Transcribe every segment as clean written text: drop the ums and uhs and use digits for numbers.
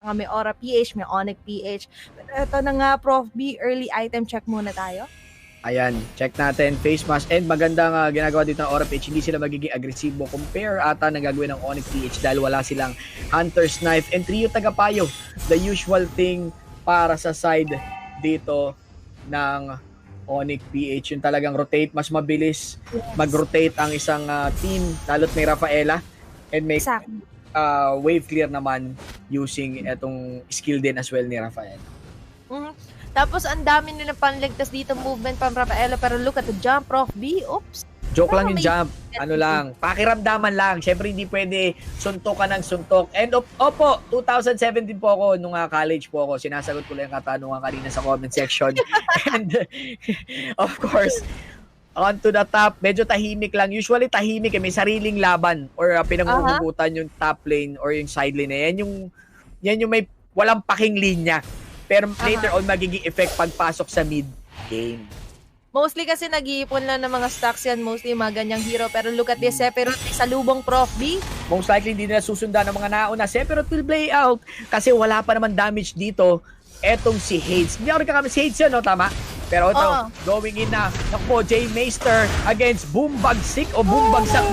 May Aura PH, may Onyx PH. Pero ito na nga, Prof B, early item check muna tayo. Ayan, check natin, face mask, and magandang ginagawa dito ng Aura PH, hindi sila magiging agresibo compare ata na gagawin ng Onyx PH dahil wala silang Hunter's Knife and Trio Tagapayo, the usual thing para sa side dito ng Onyx PH, yung talagang rotate, mas mabilis mag-rotate ang isang team, lalo't may Rafaela and may Exactly. wave clear naman using etong skill din as well ni Rafaela. Tapos ang dami nilang panligtas dito movement from Rafaela, pero look at the jump, Prof B. Oops. Joke lang yung jump. Ano lang, pakiramdaman lang. Syempre hindi pwede suntok ka ng suntok. And opo, 2017 po ako nung college po ako. Sinasagot ko lang yung katanungan kanina sa comment section. And of course, on to the top, medyo tahimik lang. Usually tahimik, may sariling laban or pinanguhugutan yung top lane or yung side lane. Yan yung may walang paking linya. Pero later on, magiging effect pagpasok sa mid game. Mostly kasi nag-iipon lang ng mga stocks yan, mostly mga ganyang hero. Pero look at this, Sephiroth sa lubong, Prof B. Most likely, hindi nila susundan ng mga nauna. Sephiroth will play out kasi wala pa naman damage dito. Etong si Hades. Hindi ako nagkakamit si Hades yun, no? Tama? Pero ito, going in na. Naku, Jay Meister against Boombagsik o Boombagsak.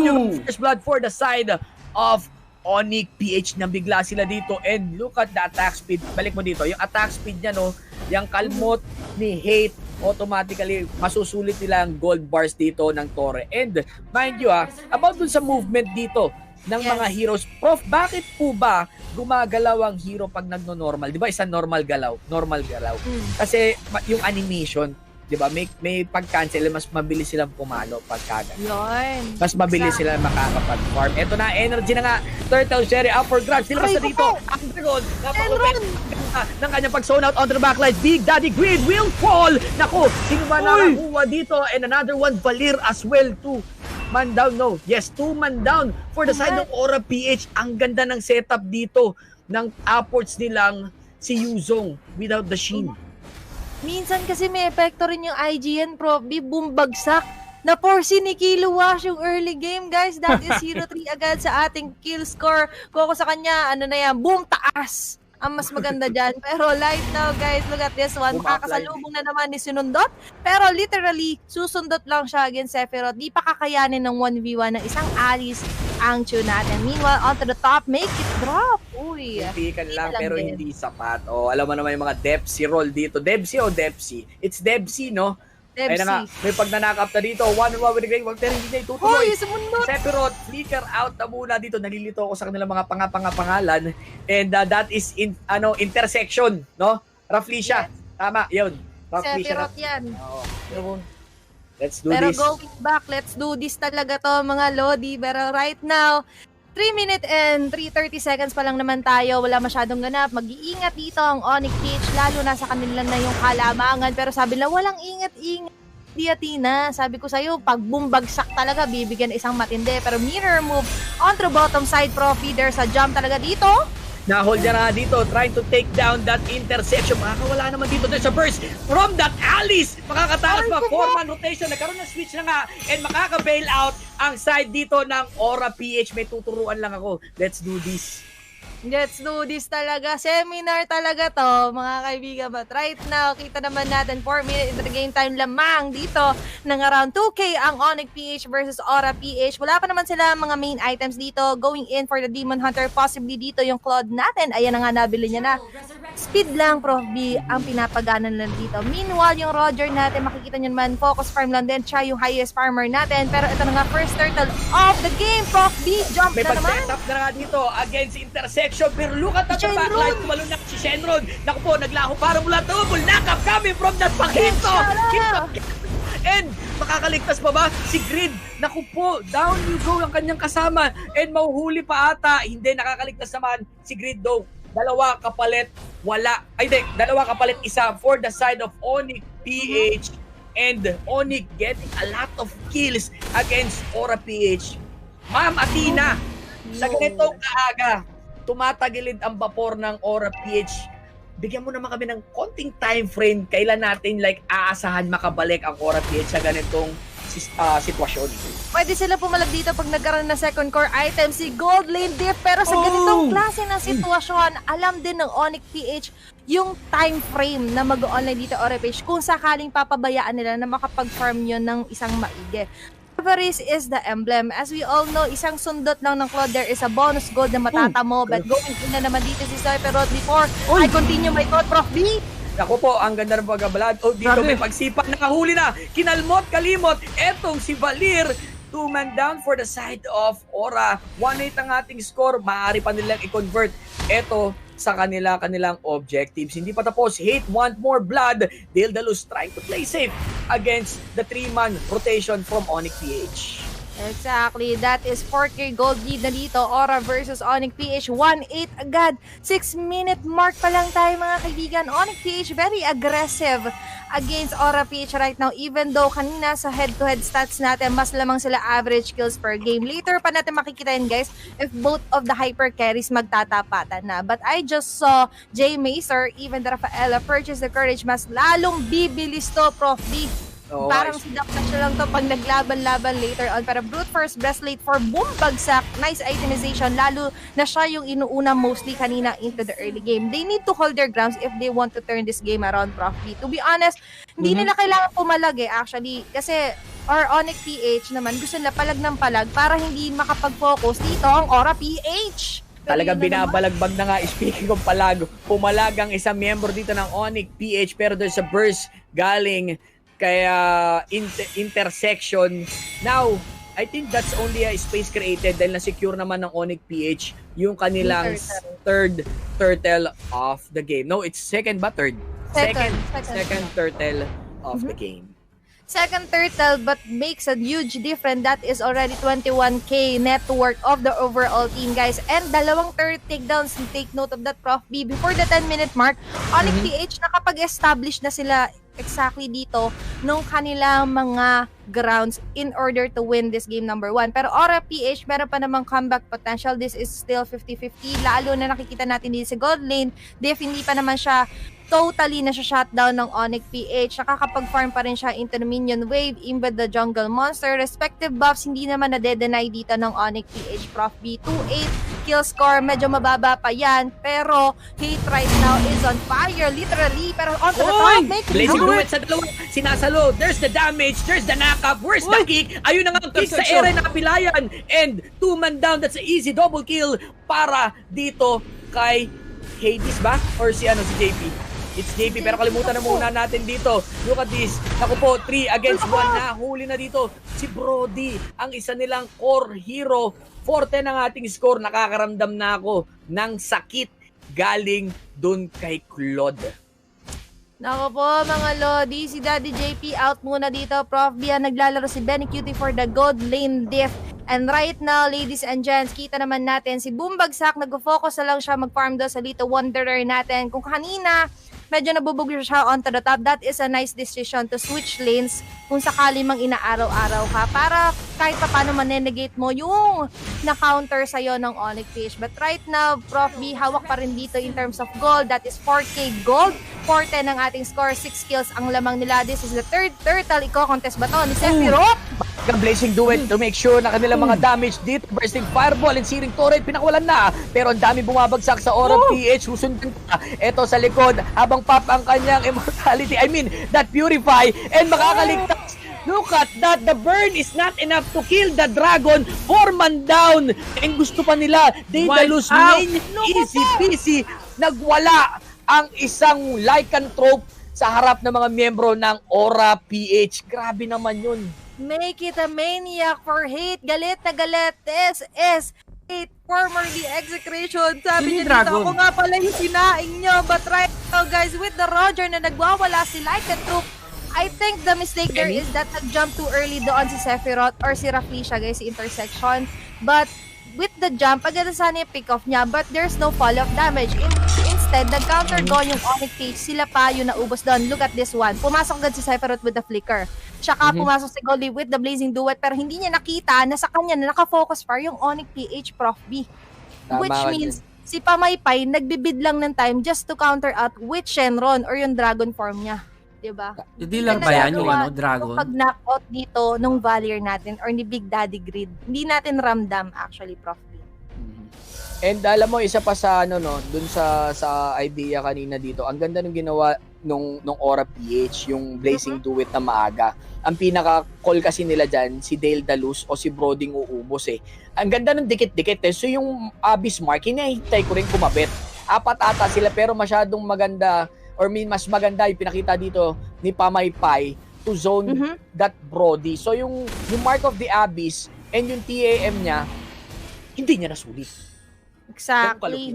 Yung first blood for the side of Onyx PH na bigla sila dito and look at the attack speed. Balik mo dito. Yung attack speed niya, no? Yung kalmot ni Hate, automatically masusulit nila ang gold bars dito ng Torre. And mind you about dun sa movement dito ng mga heroes. Prof, bakit po ba gumagalaw ang hero pag nagno-normal? Di ba isang normal galaw? Kasi yung animation, di ba, may pag-cancel, mas mabilis silang pumalo pagkaga. Mas mabilis sila makakapag-farm. Ito na, energy na nga. Turtle Sherry up for grabs. Sila basta dito. Ang dragon. Napakupit ng kanyang pag-zone out on the backline. Big Daddy Grid will fall. Naku, sino ba nakakuha dito? And another one, Valir as well too. Man down, no. Yes, 2 man down for the side of Aura PH. Ang ganda ng setup dito ng upwards nilang si Yuzong without the Shin. Minsan kasi may epekto rin yung IGN, Prof B, bumbagsak. Na-force ni Kilo Wash yung early game, guys. That is 0-3 agad sa ating kill score. Kung sa kanya, ano na yan, boom, taas. Ang mas maganda dyan. Pero right now, guys, look at this one. Makakasalubong na naman ni Sinundot. Pero literally, susundot lang siya against Sephiroth. Di pa kakayanin ng 1v1 ng isang Alice ang tune natin. Meanwhile, onto the top, make it drop. Uy. Pikan lang pero din. Hindi sapat. Alam mo naman yung mga Debsy roll dito. Debsy o Debsy? It's Debsy, no? Ay na nga, may pag-knock up na dito. 1-1 with the Great Wag, pero hindi na itutuloy. Sephiroth, flicker out na muna dito. Nalilito ako sa kanilang mga pangapangalan. And that is intersection, no? Raflesia. Yes. Tama, yun. Sephiroth yan. Let's do pero this. Pero going back, let's do this talaga to, mga Lodi. Pero right now, 3 minutes and 3:30 seconds pa lang naman tayo. Wala masyadong ganap. Mag-iingat dito ang Onyx PH, lalo na sa kanila na yung kalamangan. Pero sabi nila, walang ingat-ingat. Diatina, sabi ko sa'yo, pag bumbagsak talaga, bibigyan isang matindi. Pero mirror move on the bottom side, Prof. There's a jump talaga dito. Na-hold niya na dito, trying to take down that intersection. Makakawala naman dito. There's a burst from that Alice. Makakatakas pa, 4-man rotation. Nagkaroon ng switch na nga. And makaka-bail out ang side dito ng Aura PH. May tuturuan lang ako. Let's do this. Let's do this talaga. Seminar talaga to, mga kaibigan. But right now, kita naman natin 4 minutes into the game time lamang dito ng around 2K ang Onyx PH versus Aura PH. Wala pa naman sila mga main items dito. Going in for the Demon Hunter. Possibly dito yung Claude natin. Ayan na nga, nabili niya na. Speed lang, Prof B, ang pinapaganan lang dito. Meanwhile, yung Roger natin, makikita nyo naman, focus farm lang din. Siya yung highest farmer natin. Pero ito na nga, first turtle of the game, Prof B. Jump may na naman. May pag-setup na nga dito against intersection. Pero look at the backline. Tumalun na si Shenron. Naku po, naglaho para mula double knock-up coming from that Pakito. And makakaligtas pa ba si Grid? Naku po, down you go ang kanyang kasama. And mahuhuli pa ata. Hindi, nakakaligtas naman si Grid though. Dalawa kapalit, wala. Ay, hindi, dalawa kapalit, isa for the side of Onyx PH. And Onyx getting a lot of kills against Aura PH. Ma'am Athena, sa ganitong kaaga, tumatagilid ang vapor ng Aura PH. Bigyan mo naman kami ng konting time frame kailan natin aasahan makabalik ang Aura PH sa ganitong sitwasyon. Pwede sila pumalag dito pag nagkaroon ng second core item si Gold Lane Diff, pero sa ganitong klase ng sitwasyon, alam din ng Onyx PH yung time frame na mag-online dito Orapage kung sakaling papabayaan nila na makapag-farm yun ng isang maigi. Avarice is the emblem. As we all know, isang sundot lang ng Claude, there is a bonus gold na matatamo. But going in na naman dito si Cypherot before I continue my thought, Prof B. Ako po, ang ganda ng pagkabalad. Dito may pagsipa, nakahuli na. Kinalmot, kalimot. Etong si Valir, 2-man down for the side of Aura. 1-8 ang ating score. Maaari pa nilang i-convert. Eto sa kanilang objectives. Hindi pa tapos. Hate want more blood. Daedalus trying to play safe against the 3-man rotation from Onyx PH. Exactly. That is 4K gold lead na dito. Aura versus Onyx PH. 1-8 agad. 6-minute mark pa lang tayo mga kaibigan. Onyx PH very aggressive against Aura PH right now. Even though kanina sa head-to-head stats natin, mas lamang sila average kills per game. Later pa natin makikita yun guys if both of the hyper carries magtatapatan na. But I just saw Jay Macer, even Rafaela purchase the courage. Mas lalong bibilis to, Prof D. Parang si siya lang to pag naglaban-laban later on. Pero brute force breastplate for boom bagsak. Nice itemization. Lalo na siya yung inuuna mostly kanina into the early game. They need to hold their grounds if they want to turn this game around, Prof B. To be honest, hindi nila kailangan pumalag actually. Kasi or Onyx PH naman gusto nila palag ng palag para hindi makapag-focus dito ang Aura PH. Talagang binabalagbag na nga, speaking of palag, pumalag ang isang member dito ng Onyx PH pero there's a burst galing kaya intersection. Now, I think that's only a space created dahil na-secure naman ng Onyx PH yung kanilang third turtle of the game. No, it's second ba? Third? Second turtle of the game. Second turtle but makes a huge difference. That is already 21k net worth of the overall team, guys. And dalawang third takedowns. Take note of that, Prof B. Before the 10-minute mark, Onyx PH nakapag-establish na sila exactly dito nung kanilang mga grounds in order to win this game number 1. Pero Aura PH, meron pa namang comeback potential. This is still 50-50. Lalo na nakikita natin dito sa Gold Lane. Def, hindi pa naman siya totally na siya shutdown ng Onyx PH. Nakakapag-farm pa rin siya into the minion wave, embed the jungle monster. Respective buffs, hindi naman na-deny dito ng Onyx PH. Prof B, 2-8 kill score, medyo mababa pa yan. Pero Hate right now is on fire, literally. Pero onto the top, make it Blazing Duet sa dalawa, sinasalo. There's the damage, there's the knock-up. Where's the kick? Ayun na nga ang kick sa ere na pilayan. And 2-man down, that's an easy double kill para dito kay Hades ba? Or si JP? It's JP, pero kalimutan na muna natin dito. Look at this. Naku po, 3 against 1 na. Huli na dito si Brody, ang isa nilang core hero. 4-10 ang ating score. Nakakaramdam na ako ng sakit galing dun kay Claude. Naku po mga Lodi, si Daddy JP out muna dito. Prof B, naglalaro si Benny Cutie for the Gold Lane Diff. And right now, ladies and gents, kita naman natin si Boom Bagsak, nag-focus na lang siya mag-farm doon sa Little Wanderer natin. Kung kanina, medyo nabubog siya onto the top, that is a nice decision to switch lanes kung sakali mang inaaraw-araw ka para kahit pa paano manenegate mo yung na-counter sa'yo ng Onyx PH. But right now, Prof B, hawak pa rin dito in terms of gold. That is 4k gold. 4-10 ang ating score, 6 kills ang lamang nila. This is the third turtle. Iko-contest ba to ni Sephiroth? Blazing Duet to make sure na kanilang mga damage dito. Bursting Fireball and Searing Turret, pinakawalan na. Pero ang dami bumabagsak sa Aura PH. Susundan pa. Ito sa likod, habang pop ang kanyang immortality. I mean, that Purify. And makakaligtas. Look at that. The burn is not enough to kill the dragon. 4-man down. And gusto pa nila. Daedalus main. Easy peasy. Nagwala ang isang lycanthrope sa harap ng mga miyembro ng Aura PH. Grabe naman yun. Make it a maniac for Hate. Galit na galit. SS. Hate. Formerly execration. Sabi niya dito, ako nga pala yung sinaing nyo. But right now, guys, with the Roger na nagwawala si Lycanthrope, I think the mistake there is that nag-jump too early doon si Sephiroth or si Rafflesia, guys, si intersection. But with the jump, agad sana yung pick-off niya, but there's no fall-off damage. Instead, nag-counter doon yung Onyx PH, sila pa yung naubos doon. Look at this one. Pumasok agad si Sephiroth with the flicker. Tsaka pumasok si Goldie with the Blazing Duet, pero hindi niya nakita na sa kanya na nakafocus pa yung Onyx PH, Prof B. Which means, si Pamaypay, nagbibid lang ng time just to counter out with Shenron or yung dragon form niya. diba? Hindi lang ba yan yung Dragon? Yung pag-knockout dito nung Valier natin or ni Big Daddy Grid, hindi natin ramdam actually, Prof. And alam mo, isa pa sa dun sa idea kanina dito, ang ganda ng ginawa nung Aura PH, yung Blazing Duet na maaga. Ang pinaka-call kasi nila dyan, si Dale Dalus o si Broding Uubos eh. Ang ganda ng dikit-dikit eh. So yung Bismarck, hinahintay ko rin kumabit. 4 ata sila pero masyadong maganda or mas maganda yung pinakita dito ni Pamaypay to zone that Brody. So yung Mark of the Abyss and yung TAM niya, hindi niya nasulit. Exactly.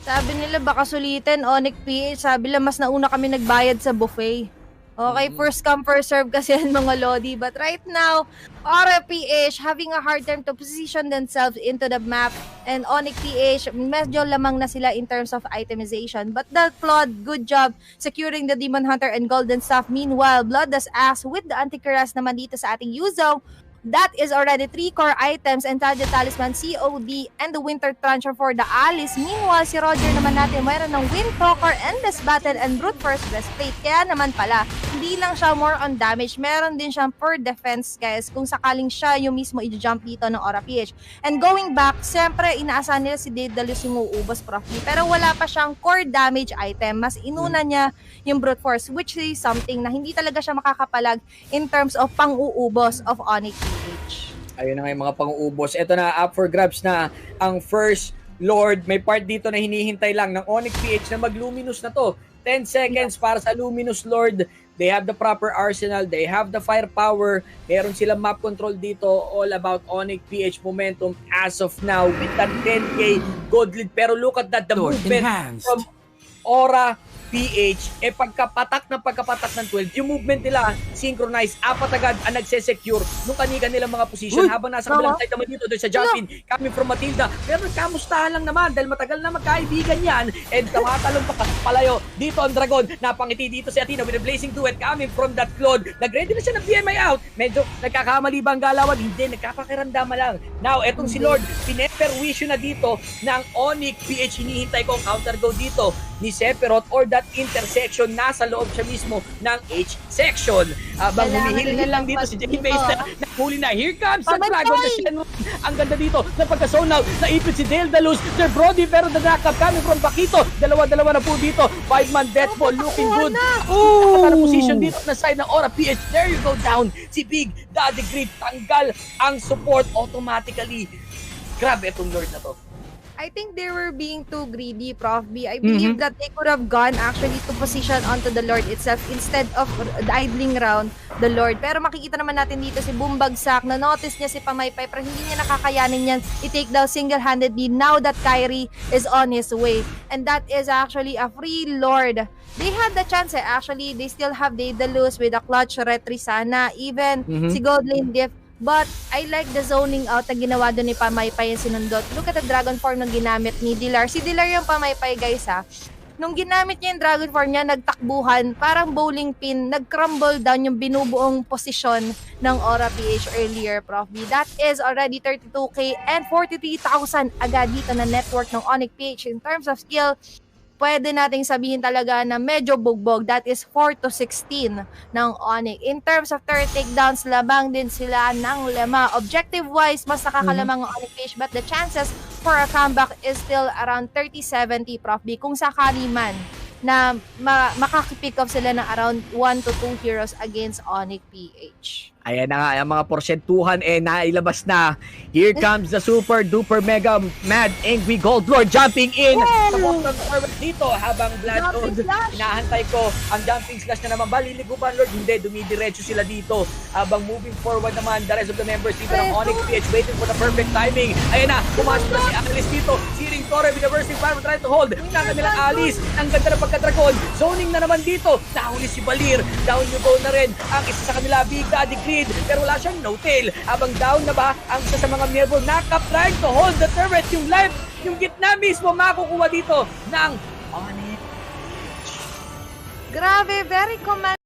Sabi nila baka sulitin, Onyx PH. Sabi nila mas nauna kami nagbayad sa buffet. Okay, first come, first serve kasi yan mga Lodi. But right now, Aura PH having a hard time to position themselves into the map. And Onyx PH, medyo lamang na sila in terms of itemization. But the Claude, good job securing the Demon Hunter and Golden Staff. Meanwhile, Bloodlust Axe with the Anticuras naman dito sa ating Yuzo. That is already 3 core items and Tadya Talisman, COD, and the Winter Truncheon for the Alice. Meanwhile, si Roger naman natin mayroon ng Windtalker, Endless Battle, and Brute Force Breastplate. Kaya naman pala, hindi lang siya more on damage, meron din siyang per defense guys kung sakaling siya yung mismo i-jump dito ng Aura PH. And going back, siyempre inaasahan nila si Daedalus yung uubos, Prof. Pero wala pa siyang core damage item. Mas inuna niya yung Brute Force, which is something na hindi talaga siya makakapalag in terms of pang-uubos of Onyx PH. Ayun na nga yung mga pang-uubos. Ito na, up for grabs na ang first Lord. May part dito na hinihintay lang ng Onyx PH na mag-Luminous na to. 10 seconds para sa Luminous Lord. They have the proper arsenal. They have the firepower. Meron silang map control dito. All about Onyx PH momentum as of now with that 10k gold lead. Pero look at that, the movement from Aura PH, pagkapatak ng 12, yung movement nila, synchronized, 4 agad ang nagsesecure nung kanilang mga position habang nasa kabilang side naman dito doon sa jumpin, coming from Matilda. Pero kamustahan lang naman dahil matagal na magkaibigan yan and tumatalon pa palayo. Dito ang Dragon, napangiti dito si Athena with a Blazing Duet coming from that Claude. Nag-ready na siya ng BMI out. Medyo nagkakamali ba ang galawan? Hindi, nagkapakirandama lang. Now, etong si Lord, pineperwisyo na dito ng Onyx PH. Hinihintay ko ang counter go dito ni Sephiroth or that intersection, nasa loob siya mismo ng H section. Habang humihil lang dito si Jackie Mason, nahuli na. Here comes the Dragon na Shenron. Ang ganda dito na pagka-zone out, naipit si Dale Dalus, Sir Brody, pero the-knock-up coming from Bakito. Dalawa na po dito. 5-man death ball, looking good. Para position dito na side ng Aura PH. There you go down. Si Big Daddy Grid, tanggal ang support automatically. Grabe itong Lord na to. I think they were being too greedy, Prof. B. I believe that they could have gone actually to position onto the Lord itself instead of idling around the Lord. Pero makikita naman natin dito si Boombagsak, na notice niya si Pamaypay pero hindi niya nakakayanin yan i-take down single-handedly now that Kyrie is on his way. And that is actually a free Lord. They had the chance actually. They still have Daedalus with a clutch retry sana. Even si Goldlane Diff. But I like the zoning out na ginawa doon ni Pamaypay yung sinundot. Look at the Dragon Form na ginamit ni Dilar. Si Dilar yung Pamaypay guys ha. Nung ginamit niya yung Dragon Form niya, nagtakbuhan, parang bowling pin, nag-crumble down yung binubuong posisyon ng Aura PH earlier, Prof. B. That is already 32k and 43,000 agad dito na network ng Onyx PH. In terms of skill, pwede nating sabihin talaga na medyo bugbog. That is 4-16 ng Onyx. In terms of third takedowns, labang din sila ng lema. Objective-wise, mas nakakalamang ang Onyx PH, but the chances for a comeback is still around 30-70, Prof. B. Kung sakali man na makakipick up sila ng around 1 to 2 heroes against Onyx PH. Ayan na nga, ang mga porsentuhan nailabas na. Here comes the super duper mega mad angry gold lord jumping in sa bottom forward dito habang Blood Lord hinahantay ko ang jumping slash na naman. Baliligo ba Lord? Hindi, dumidiretso sila dito habang moving forward naman the rest of the members dito ng Onyx PH waiting for the perfect timing. Ayan na, pumasok na si Alice dito. Siring Torre with the bursting fire trying to hold ng kanilang Alice. Ang ganda ng pagka-dragon. Zoning na naman dito. Nahuli si Balir. Down you go na rin ang isa sa kanila, Big Daddy Grid, pero wala siyang no-tail. Habang down na ba ang isa sa mga miyembro, knock-up trying to hold the turret. Yung life, yung gitna mismo makukuha dito ng Onyx. Grabe, very command.